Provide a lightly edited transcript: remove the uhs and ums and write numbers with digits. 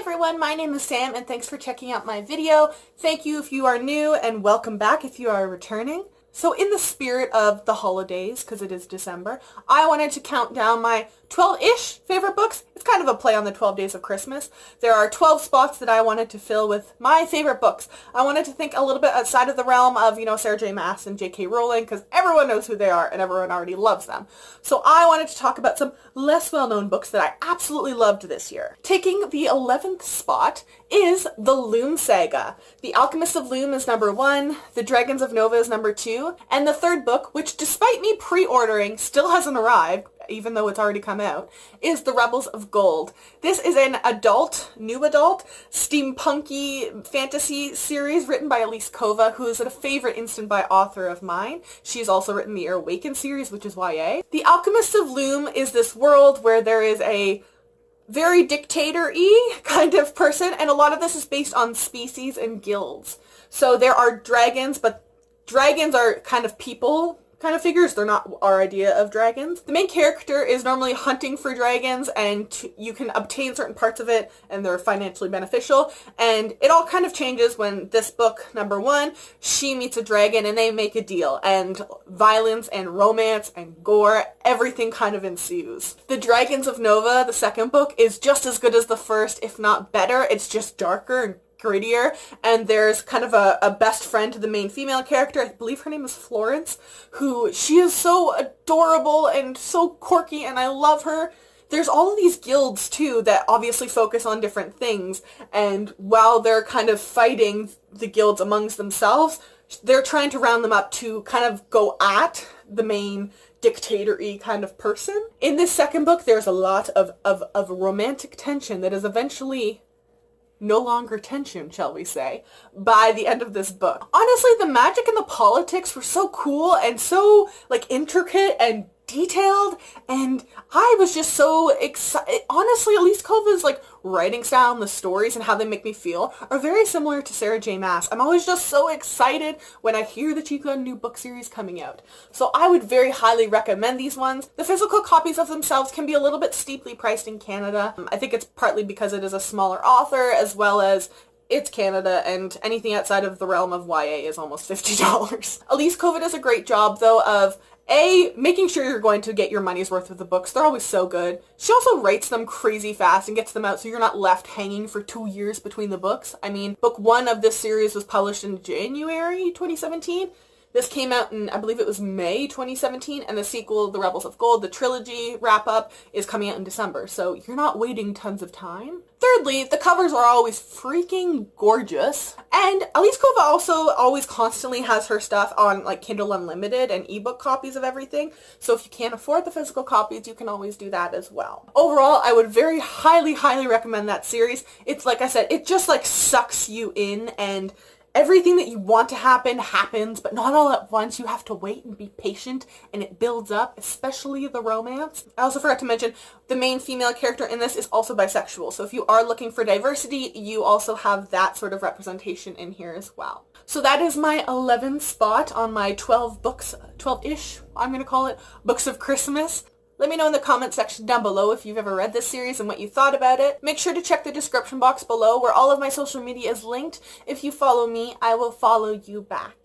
everyone, my name is Sam and thanks for checking out my video. Thank you if you are new and welcome back if you are returning. So in the spirit of the holidays, because it is December, I wanted to count down my 12-ish favorite books. It's kind of a play on the 12 days of Christmas. There are 12 spots that I wanted to fill with my favorite books. I wanted to think a little bit outside of the realm of, Sarah J. Maas and J.K. Rowling, because everyone knows who they are and everyone already loves them. So I wanted to talk about some less well-known books that I absolutely loved this year. Taking the 11th spot is the Loon Saga. The Alchemist of Loom is number 1, The Dragons of Nova is number 2, and the third book, which despite me pre-ordering still hasn't arrived, even though it's already come out, is The Rebels of Gold. This is an new adult, steampunky fantasy series written by Elise Kova, who is a favorite instant buy author of mine. She's also written the Awakened series, which is YA. The Alchemist of Loom is this world where there is a very dictator-y kind of person, and a lot of this is based on species and guilds. So there are dragons, but dragons are kind of people kind of figures. They're not our idea of dragons. The main character is normally hunting for dragons, and you can obtain certain parts of it, and they're financially beneficial. And it all kind of changes when this book, number 1, she meets a dragon and they make a deal, and violence and romance and gore, everything kind of ensues. The Dragons of Nova, the second book, is just as good as the first, if not better. It's just darker and grittier, and there's kind of a best friend to the main female character. I believe her name is Florence, she is so adorable and so quirky, and I love her. There's all of these guilds too that obviously focus on different things, and while they're kind of fighting the guilds amongst themselves, they're trying to round them up to kind of go at the main dictator-y kind of person. In this second book, there's a lot of romantic tension that is eventually no longer tension, shall we say, by the end of this book. Honestly, the magic and the politics were so cool and so, intricate and detailed, and I was just so excited. Honestly, Elise Kova's, writing style and the stories and how they make me feel are very similar to Sarah J. Maas. I'm always just so excited when I hear that she's got a new book series coming out. So I would very highly recommend these ones. The physical copies of themselves can be a little bit steeply priced in Canada. I think it's partly because it is a smaller author, as well as it's Canada, and anything outside of the realm of YA is almost $50. Elise Kova does a great job, though, of making sure you're going to get your money's worth of the books. They're always so good. She also writes them crazy fast and gets them out so you're not left hanging for 2 years between the books. I mean, book 1 of this series was published in January 2017. This came out in, I believe it was May 2017, and the sequel, The Rebels of Gold, the trilogy wrap-up, is coming out in December, so you're not waiting tons of time. Thirdly, the covers are always freaking gorgeous, and Elise Kova also always constantly has her stuff on, Kindle Unlimited and ebook copies of everything, so if you can't afford the physical copies, you can always do that as well. Overall, I would very highly, highly recommend that series. It's, like I said, it just, sucks you in, and everything that you want to happen happens, but not all at once. You have to wait and be patient, and it builds up, especially the romance. I also forgot to mention, the main female character in this is also bisexual, so if you are looking for diversity, you also have that sort of representation in here as well. So that is my 11th spot on my 12-ish, I'm going to call it, books of Christmas. Let me know in the comment section down below if you've ever read this series and what you thought about it. Make sure to check the description box below where all of my social media is linked. If you follow me, I will follow you back.